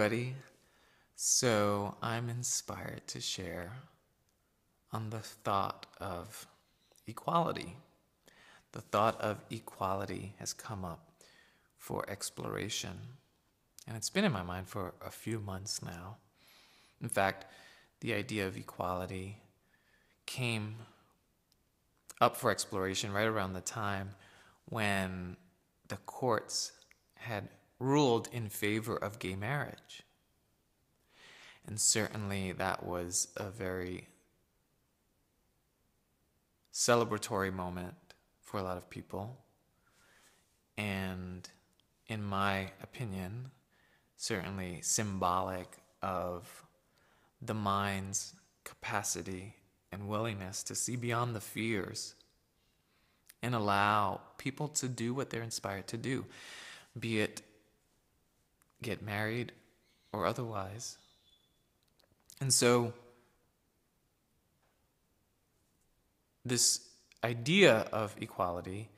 everybody. So I'm inspired to share on the thought of equality. The thought of equality has come up for exploration, and it's been in my mind for a few months now. In fact, the idea of equality came up for exploration right around the time when the courts had ruled in favor of gay marriage. And certainly that was a very celebratory moment for a lot of people. And in my opinion, certainly symbolic of the mind's capacity and willingness to see beyond the fears and allow people to do what they're inspired to do, be it get married or otherwise. And so this idea of equality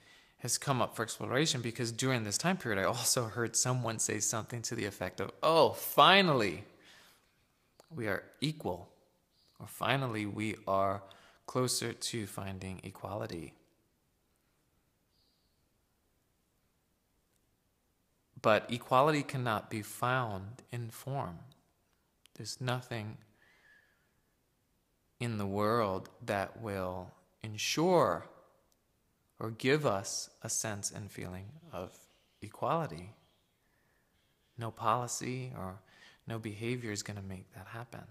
has come up for exploration because during this time period, I also heard someone say something to the effect of, oh, finally, we are equal, or finally, we are closer to finding equality. But equality cannot be found in form. There's nothing in the world that will ensure or give us a sense and feeling of equality. No policy or no behavior is going to make that happen.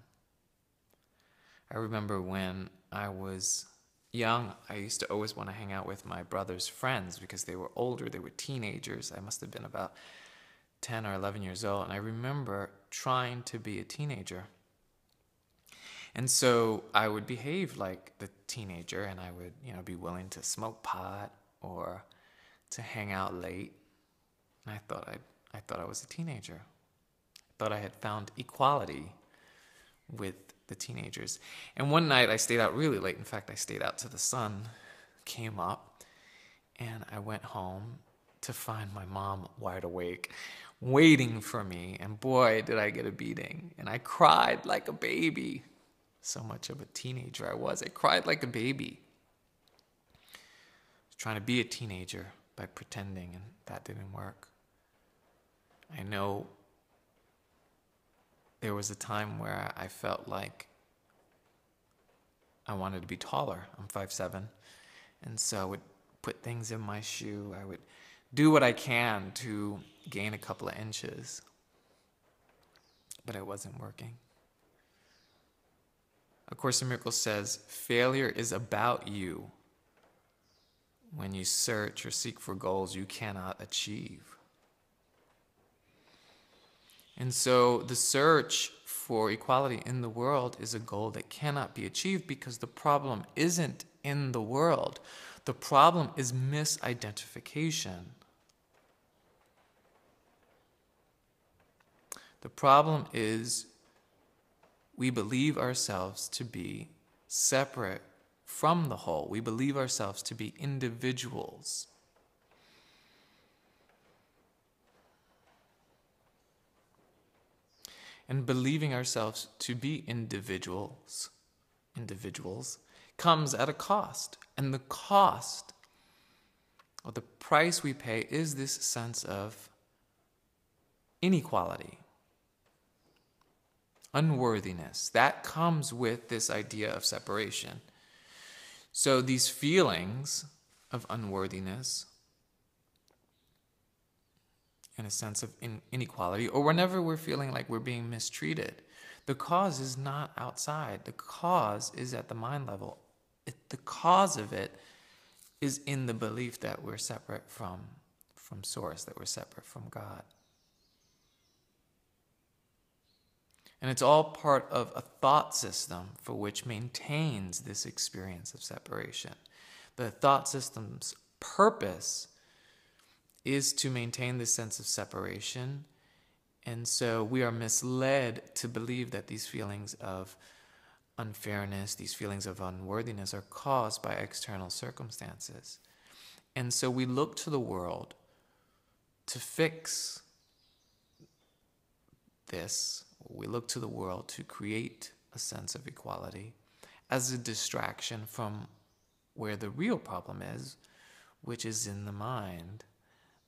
I remember when I was young, I used to always want to hang out with my brother's friends because they were older, they were teenagers. I must have been about 10 or 11 years old, and I remember trying to be a teenager. And so I would behave like the teenager, and I would, be willing to smoke pot or to hang out late. And I thought I was a teenager. I thought I had found equality with the teenagers. And one night I stayed out really late. In fact, I stayed out till the sun came up, and I went home to find my mom wide awake, waiting for me. And boy, did I get a beating. And I cried like a baby. So much of a teenager I was. I cried like a baby. I was trying to be a teenager by pretending, and that didn't work. I know there was a time where I felt like I wanted to be taller. I'm 5'7", and so I would put things in my shoe. I would do what I can to gain a couple of inches, but it wasn't working. A Course in Miracles says, failure is about you when you search or seek for goals you cannot achieve. And so the search for equality in the world is a goal that cannot be achieved because the problem isn't in the world. The problem is misidentification. The problem is we believe ourselves to be separate from the whole. We believe ourselves to be individuals. And believing ourselves to be individuals comes at a cost. And the cost, or the price we pay, is this sense of inequality. Unworthiness. That comes with this idea of separation. So these feelings of unworthiness and a sense of inequality, or whenever we're feeling like we're being mistreated, the cause is not outside. The cause is at the mind level. The cause of it is in the belief that we're separate from Source, that we're separate from God. And it's all part of a thought system for which maintains this experience of separation. The thought system's purpose is to maintain this sense of separation. And so we are misled to believe that these feelings of unfairness, these feelings of unworthiness are caused by external circumstances. And so we look to the world to fix this, we look to the world to create a sense of equality as a distraction from where the real problem is, which is in the mind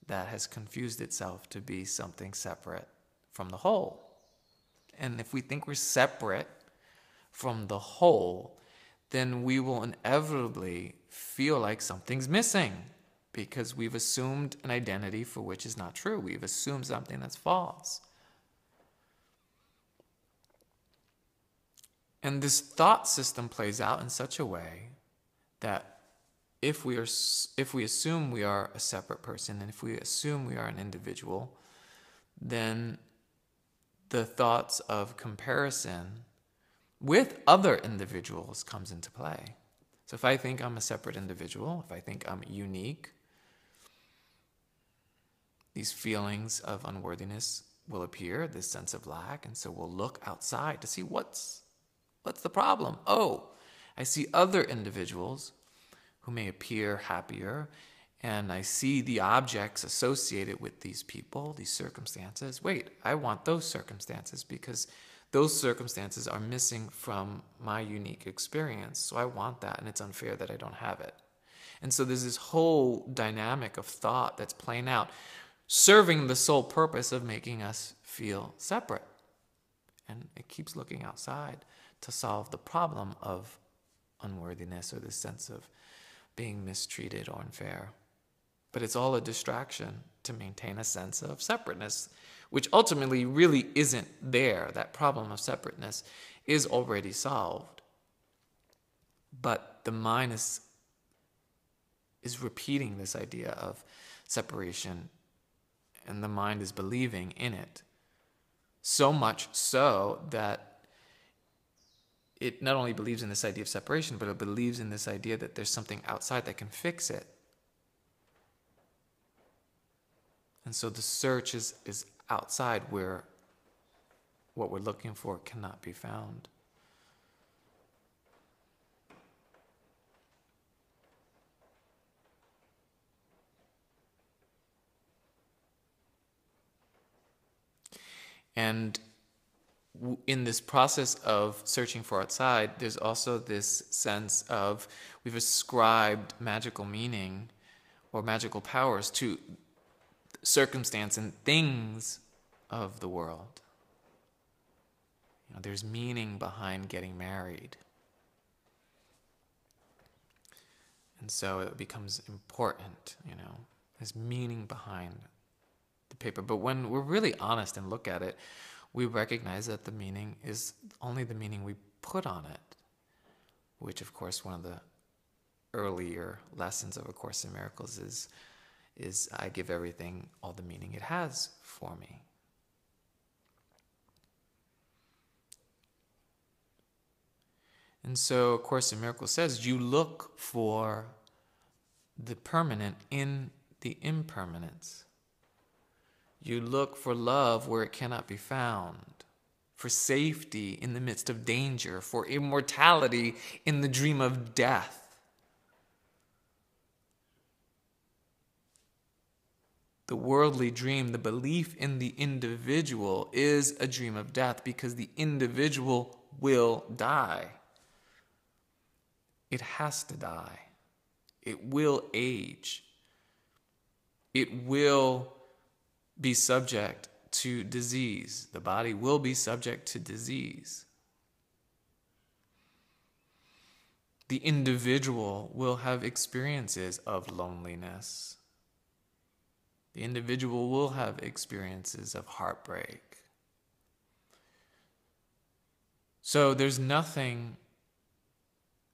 that has confused itself to be something separate from the whole. And if we think we're separate from the whole, then we will inevitably feel like something's missing because we've assumed an identity for which is not true. We've assumed something that's false. And this thought system plays out in such a way that if we assume we are a separate person, and if we assume we are an individual, then the thoughts of comparison with other individuals comes into play. So if I think I'm a separate individual, if I think I'm unique, these feelings of unworthiness will appear, this sense of lack, and so we'll look outside to see what's the problem. Oh, I see other individuals who may appear happier, and I see the objects associated with these people, these circumstances. Wait, I want those circumstances because those circumstances are missing from my unique experience. So I want that, and it's unfair that I don't have it. And so there's this whole dynamic of thought that's playing out, serving the sole purpose of making us feel separate. And it keeps looking outside to solve the problem of unworthiness or this sense of being mistreated or unfair. But it's all a distraction to maintain a sense of separateness, which ultimately really isn't there. That problem of separateness is already solved. But the mind is repeating this idea of separation, and the mind is believing in it. So much so that it not only believes in this idea of separation, but it believes in this idea that there's something outside that can fix it. And so the search is outside where what we're looking for cannot be found. And in this process of searching for outside, there's also this sense of we've ascribed magical meaning or magical powers to circumstance and things of the world. You know, there's meaning behind getting married. And so it becomes important, there's meaning behind the paper. But when we're really honest and look at it, we recognize that the meaning is only the meaning we put on it, which, of course, one of the earlier lessons of A Course in Miracles is I give everything all the meaning it has for me. And so A Course in Miracles says you look for the permanent in the impermanence. You look for love where it cannot be found, for safety in the midst of danger, for immortality in the dream of death. The worldly dream, the belief in the individual, is a dream of death because the individual will die. It has to die. It will age. It will be subject to disease. The body will be subject to disease. The individual will have experiences of loneliness. The individual will have experiences of heartbreak. So there's nothing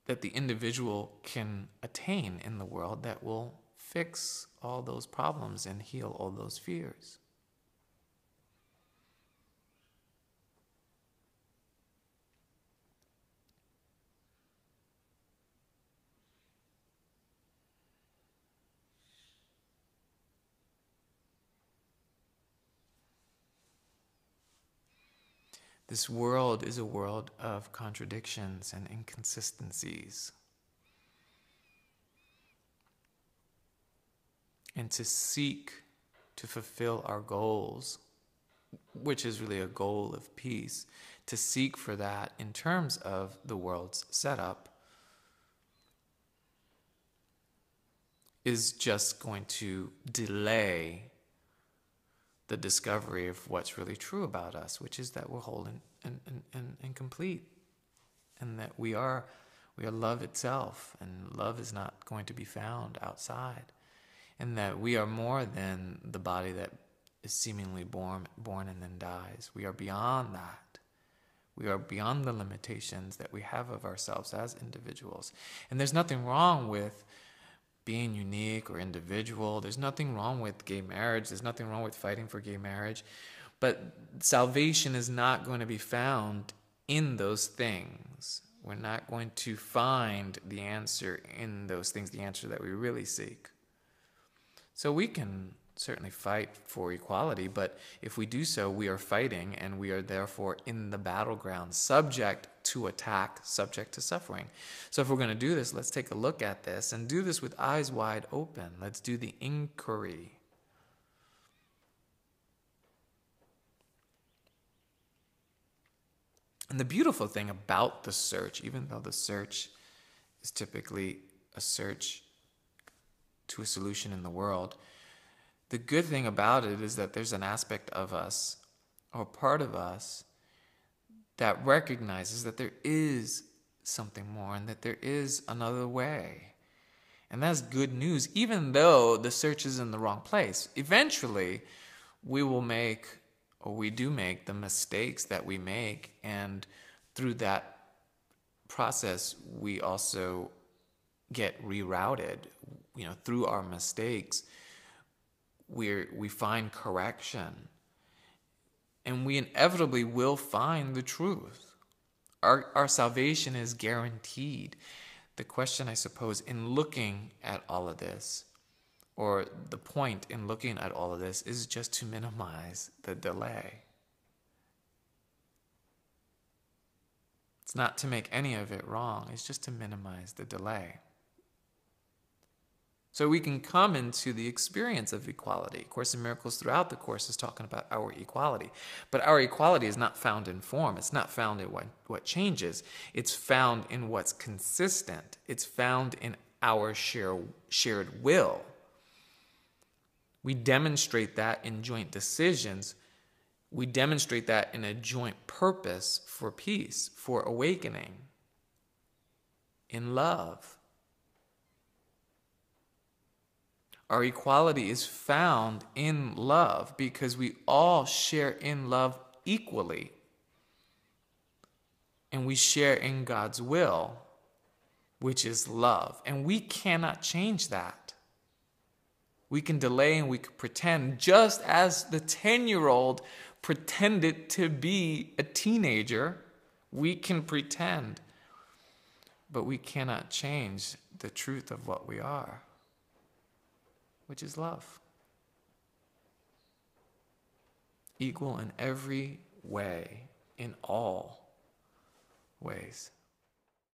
that the individual can attain in the world that will fix all those problems and heal all those fears. This world is a world of contradictions and inconsistencies. And to seek to fulfill our goals which is really a goal of peace, to seek for that in terms of the world's setup, is just going to delay the discovery of what's really true about us, which is that we're whole and complete, and that we are love itself, and love is not going to be found outside, and that we are more than the body that is seemingly born and then dies. We are beyond that. We are beyond the limitations that we have of ourselves as individuals. And there's nothing wrong with being unique or individual. There's nothing wrong with gay marriage. There's nothing wrong with fighting for gay marriage. But salvation is not going to be found in those things. We're not going to find the answer in those things, the answer that we really seek. So we can certainly fight for equality, but if we do so, we are fighting, and we are therefore in the battleground, subject to attack, subject to suffering. So if we're going to do this, let's take a look at this and do this with eyes wide open. Let's do the inquiry. And the beautiful thing about the search, even though the search is typically a search to a solution in the world, the good thing about it is that there's an aspect of us, or part of us, that recognizes that there is something more and that there is another way. And that's good news, even though the search is in the wrong place. Eventually, we will make, or we do make, the mistakes that we make, and through that process, we also get rerouted. Through our mistakes, we find correction, and we inevitably will find the truth. Our salvation is guaranteed. The question, I suppose, in looking at all of this, or the point in looking at all of this, is just to minimize the delay. It's not to make any of it wrong. It's just to minimize the delay. So we can come into the experience of equality. Course in Miracles throughout the Course is talking about our equality. But our equality is not found in form. It's not found in what changes. It's found in what's consistent. It's found in our shared will. We demonstrate that in joint decisions. We demonstrate that in a joint purpose for peace, for awakening, in love. Our equality is found in love because we all share in love equally. And we share in God's will, which is love. And we cannot change that. We can delay and we can pretend, just as the 10-year-old pretended to be a teenager. We can pretend, but we cannot change the truth of what we are, which is love. Equal in every way, in all ways.